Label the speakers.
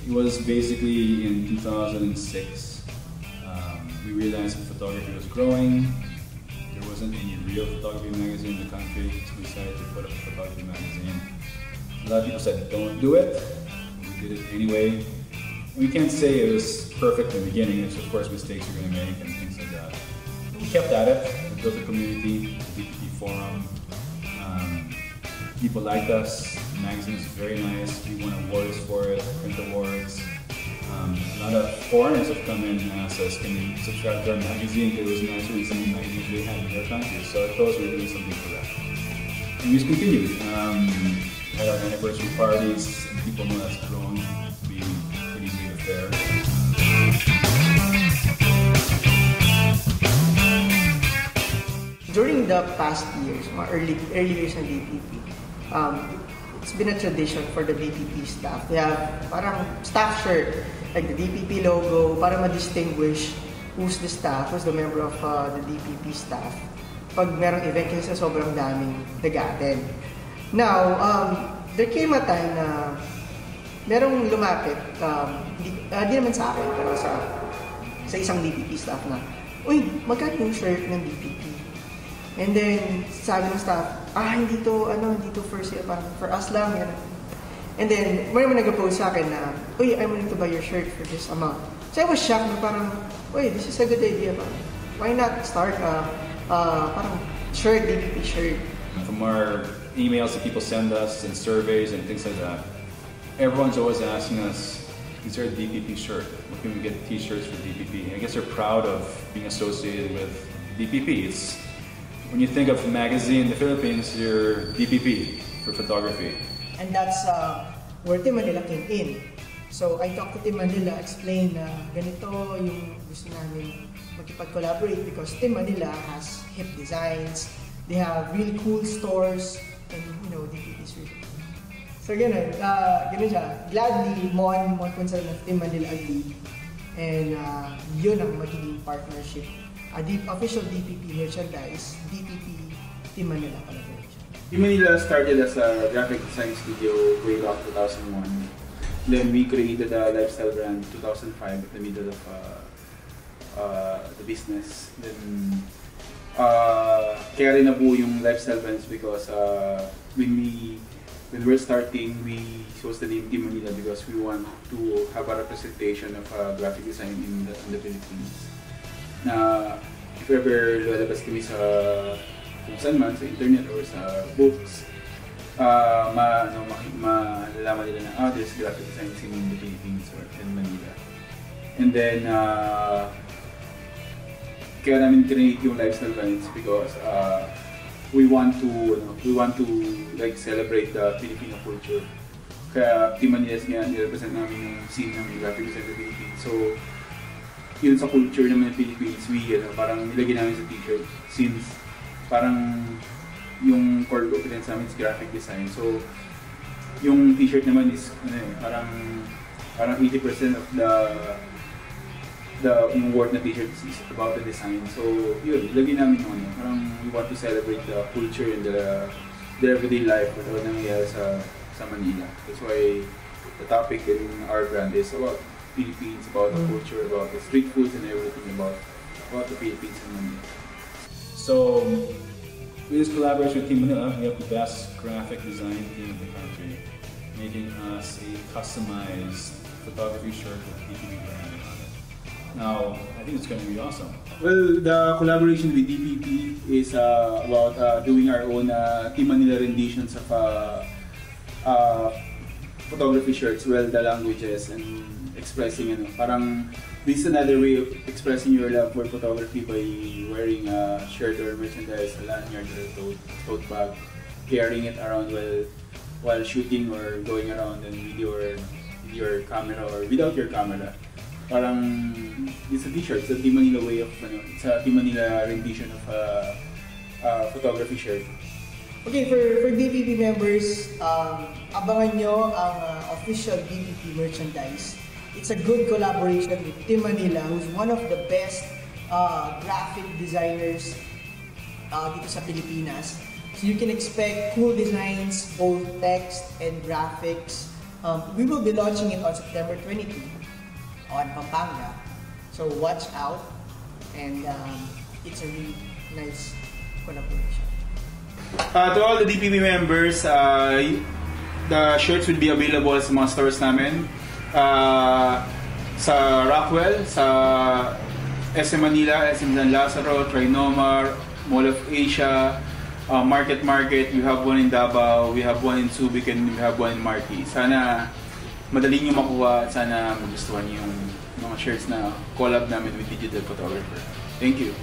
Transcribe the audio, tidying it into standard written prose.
Speaker 1: It was basically in 2006. We realized that photography was growing. There wasn't any real photography magazine in the country, so we decided to put up a photography magazine. A lot of people said, don't do it. We did it anyway. We can't say it was perfect in the beginning. There's of course mistakes you're going to make and things like that. We kept at it. We built a community, the DPP forum. People liked us. The magazine was very nice. We won awards for it, print awards. A lot of foreigners have come in and asked us, can you subscribe to our magazine? It was nicer than some magazines they had in their country. So I thought we were doing something for that. And we just continued. Had our anniversary parties, and people know that's grown to be a pretty big affair.
Speaker 2: During the past years, mga early years ng DPP, it's been a tradition for the DPP staff. They have parang staff shirt, like the DPP logo, para ma-distinguish who's the staff, who's the member of the DPP staff. Pag merong event kasi sobrang daming nag-attend. Now, there came a time na merong lumapit, di naman sa akin, pero sa isang DPP staff na, uy, magkano yung shirt ng DPP? And then, sabi ng staff, hindi to for sale, for us lang, yan. And then, may nag-post sa akin na, uy, I'm willing to buy your shirt for this amount. So I was shocked na parang, uy, this is a good idea. Why not start parang shirt, DPP shirt?
Speaker 1: From our emails that people send us and surveys and things like that, everyone's always asking us, is there a DPP shirt? Where can we get t-shirts for DPP? I guess they're proud of being associated with DPP. It's, when you think of magazine in the Philippines, you're DPP for photography.
Speaker 2: And that's where Team Manila came in. So I talked to Team Manila, explained na ganito yung gusto namin makipag-collaborate because Team Manila has hip designs, they have really cool stores, and DPP is really cool. So ganun siya. Gladly, Mon Consul of Team Manila agreed. And yun ang magiging partnership. The official DPP merchandise, DPP Team Manila collaboration.
Speaker 3: Team Manila started as a graphic design studio way back 2001. Then we created a lifestyle brand 2005 at the middle of the business. Then kaya rin nabuo yung lifestyle brands because when we're starting, we chose the name Team Manila because we want to have a representation of graphic design in the Philippines. Na if ever lalabas kami sa kung saan man, sa internet or sa books, malalaman nila na there's graphic design scene in the Philippines or in Manila. And then kaya namin create yung lifestyle brands because we want to like celebrate the Filipino culture. Kaya Team Manila nga nirepresent namin yung scene ng graphic design sa Philippines. So yun sa culture naman ng Philippines, parang nilagay namin sa t-shirt since parang yung core competence namin is graphic design. So yung t-shirt naman is parang 80% of yung work na t-shirt is about the design. So yun, nilagay namin yung parang we want to celebrate the culture and the everyday life at what nangyayari sa Manila. That's why the topic in our brand is about Philippines, about the culture, about the street foods and everything about the Philippines and Manila.
Speaker 1: So, with this collaboration with Team Manila, we have the best graphic design team in the country, making us a customized photography shirt with DPP branding on it. Now, I think it's going to be awesome.
Speaker 3: Well, the collaboration with DPP is about doing our own Team Manila renditions of photography shirts, the languages and expressing parang this is another way of expressing your love for photography by wearing a shirt or merchandise, a lanyard or tote bag, carrying it around while shooting or going around and with your camera or without your camera. Parang it's a t-shirt, it's a Team Manila way of it's a Team Manila rendition of a photography shirt.
Speaker 2: Okay, for DPP members, abangan nyo ang official DPP merchandise. It's a good collaboration with Team Manila, who's one of the best graphic designers dito sa Pilipinas. So you can expect cool designs, both text and graphics. We will be launching it on September 22 on Pampanga. So watch out, and it's a really nice collaboration.
Speaker 3: To all the DPP members, the shirts will be available sa mga stores namin. Sa Rockwell, sa SM Manila, SM San Lazaro, Trinomar, Mall of Asia, Market, we have one in Davao, we have one in Subic, and we have one in Marquis. Sana madali nyo makuha at sana magustuhan yung mga shirts na collab namin with digital photographer. Thank you.